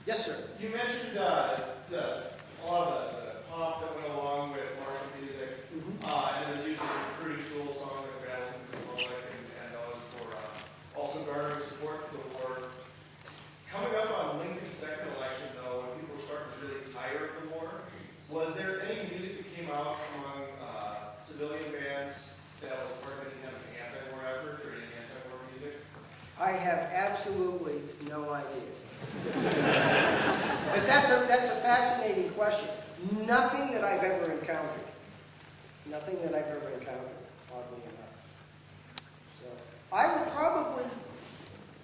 Yes, sir. You mentioned a lot of the pop that went along with martial music, and it was used as a recruiting tool, songs like Battle and those for also garnering support for the war. Coming up on Lincoln's second election, though, when people were starting to really tire of the war, was there any music that came out among civilian bands that was part of any kind of anti-war effort or any anti-war music? I have absolutely no idea. But that's a fascinating question. Nothing that I've ever encountered. Nothing that I've ever encountered, oddly enough. So I would probably,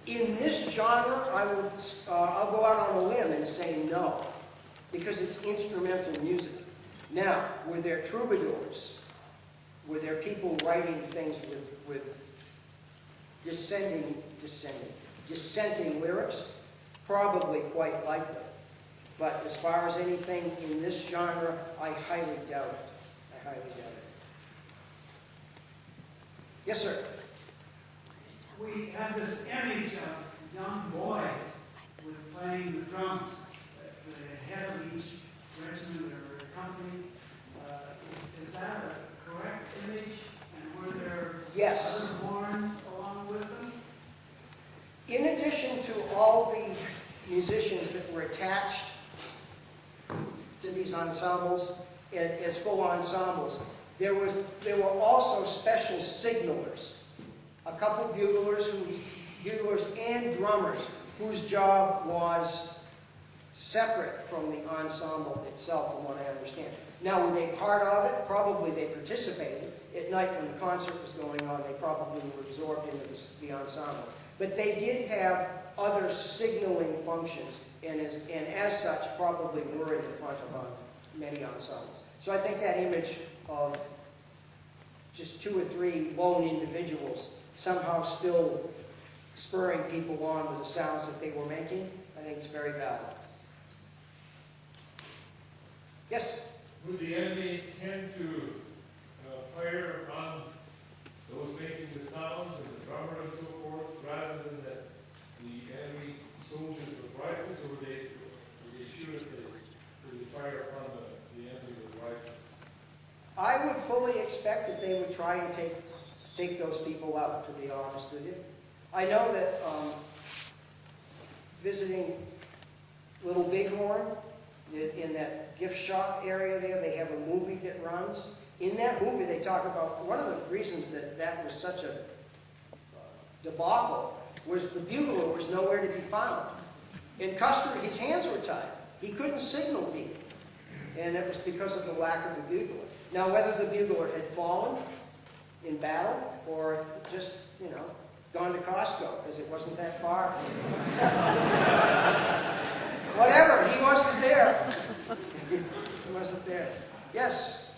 in this genre, I'll go out on a limb and say no, because it's instrumental music. Now, were there troubadours? Were there people writing things with dissenting lyrics? Probably quite likely. But as far as anything in this genre, I highly doubt it. I highly doubt it. Yes, sir. We have this image of young boys with playing the drums at the head of each regiment or company. Is that a correct image? And were there Yes. other horns along with them? In addition to all the musicians that were attached to these ensembles, as full ensembles, there were also special signalers, a couple buglers and drummers whose job was separate from the ensemble itself, from what I understand. Now, were they part of it? Probably they participated. At night when the concert was going on, they probably were absorbed into the ensemble. But they did have other signaling functions, and as such, probably were in the front of many ensembles. So I think that image of just 2 or 3 lone individuals somehow still spurring people on with the sounds that they were making, I think it's very valid. Yes? Would the enemy tend to fire on those making the sounds and the drummer and so forth, rather than that the enemy soldiers with rifles, or would they shoot at the fire upon the enemy with rifles? I would fully expect that they would try and take those people out, to be honest with you. I know that visiting Little Bighorn, in that gift shop area there, they have a movie that runs. In that movie, they talk about one of the reasons that was such a debacle was the bugler was nowhere to be found. And Custer, his hands were tied. He couldn't signal people. And it was because of the lack of the bugler. Now, whether the bugler had fallen in battle or just, gone to Costco, because it wasn't that far. Whatever, he wasn't there. He wasn't there. Yes?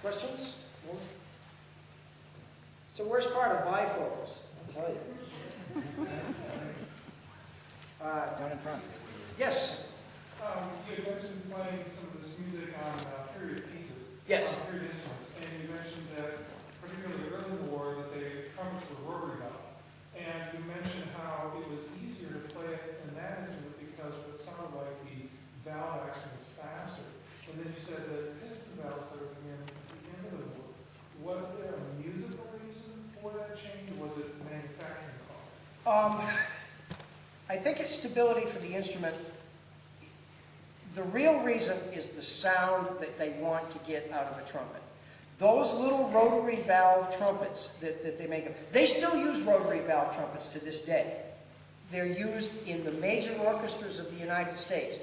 Questions? No? It's the worst part of bifocals, I'll tell you. Down in front. Yes? You mentioned playing some of this music on period pieces. Yes. Period instruments. And you mentioned that, particularly early in the war, that the trumpets were rotary valve. And you mentioned how it was easier to play it in that instrument because it sounded like the valve action was faster. And then you said that piston valves that were in at the end of the war, was there a musical reason for that change, or was it manufacturing costs? I think it's stability for the instrument. The real reason is the sound that they want to get out of a trumpet. Those little rotary valve trumpets that they make, they still use rotary valve trumpets to this day. They're used in the major orchestras of the United States,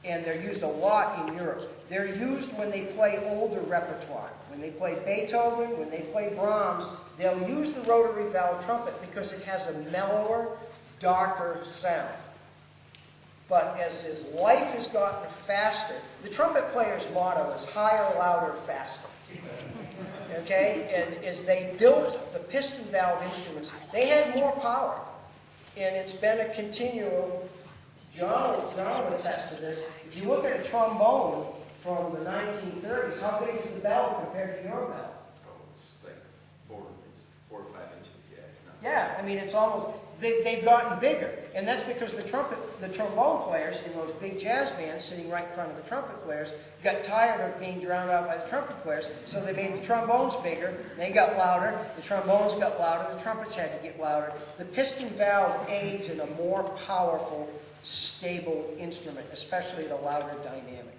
and they're used a lot in Europe. They're used when they play older repertoire. When they play Beethoven, when they play Brahms, they'll use the rotary valve trumpet because it has a mellower, darker sound. But as his life has gotten faster, the trumpet player's motto is higher, louder, faster. Okay? And as they built the piston valve instruments, they had more power. And it's been a continuum. John would attest to this. If you look at a trombone from the 1930s, how big is the bell compared to your bell? Oh, it's like 4 or 5 inches. Yeah, it's not. Yeah, I mean, it's almost, they've gotten bigger. And that's because the trombone players in those big jazz bands sitting right in front of the trumpet players got tired of being drowned out by the trumpet players, so they made the trombones bigger, they got louder, the trombones got louder, the trumpets had to get louder. The piston valve aids in a more powerful, stable instrument, especially the louder dynamic.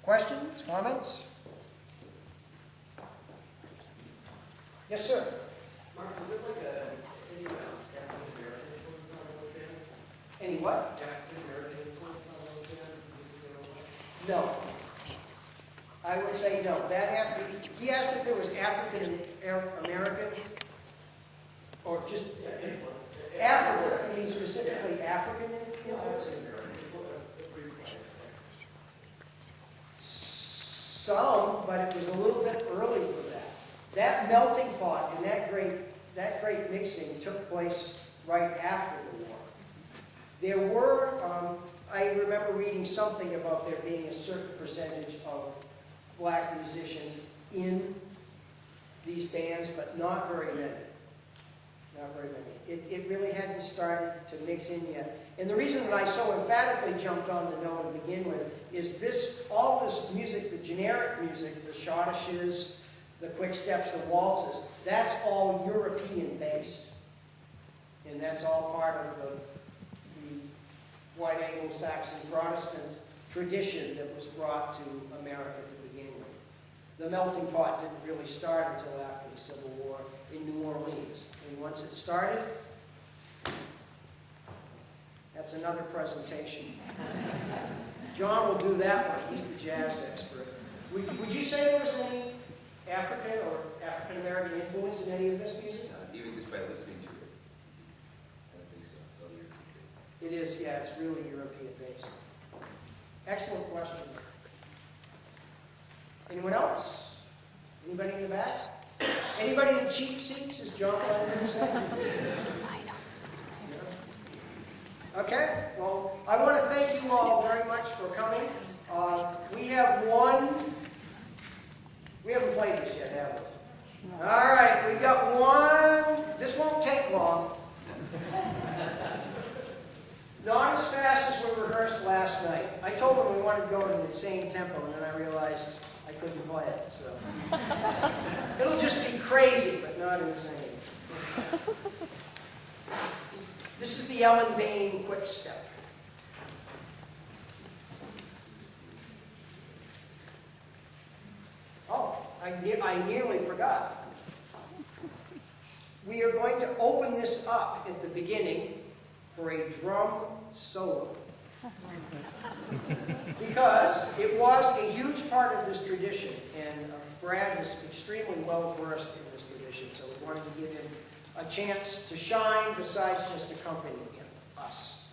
Questions? Comments? Yes, sir. Mark, was it like any African American influence on those bands? Any what? African American influence on those bands? No. I would say no. He asked if there was African American or just African. I mean specifically African influence? Some, but it was a little bit early for that. That melting pot and that great mixing took place right after the war. There were, I remember reading something about there being a certain percentage of black musicians in these bands, but not very many. Not very many. It really hadn't started to mix in yet. And the reason that I so emphatically jumped on the note to begin with is all this music, the generic music, the schottisches, the quick steps, the waltzes, that's all European based. And that's all part of the white Anglo-Saxon Protestant tradition that was brought to America to begin with. The melting pot didn't really start until after the Civil War in New Orleans. And once it started, that's another presentation. John will do that one. He's the jazz expert. Would you say there was any African or African-American influence in any of this music? Even just by listening to it. I don't think so. It's all European. It is, yeah, it's really European-based. Excellent question. Anyone else? Anybody in the back? Anybody in cheap seats, as John wanted to say? Okay, well, I want to thank you all very much for coming. We haven't played this yet, have we? All right, we've got one. This won't take long. Not as fast as we rehearsed last night. I told them we wanted to go in the same tempo, and then I realized I couldn't play it. So it'll just be crazy, but not insane. This is the Ellen Bain quick step. Oh, I nearly forgot. We are going to open this up at the beginning for a drum solo. Because it was a huge part of this tradition, and Brad is extremely well versed in this tradition, so we wanted to give him a chance to shine besides just accompanying us.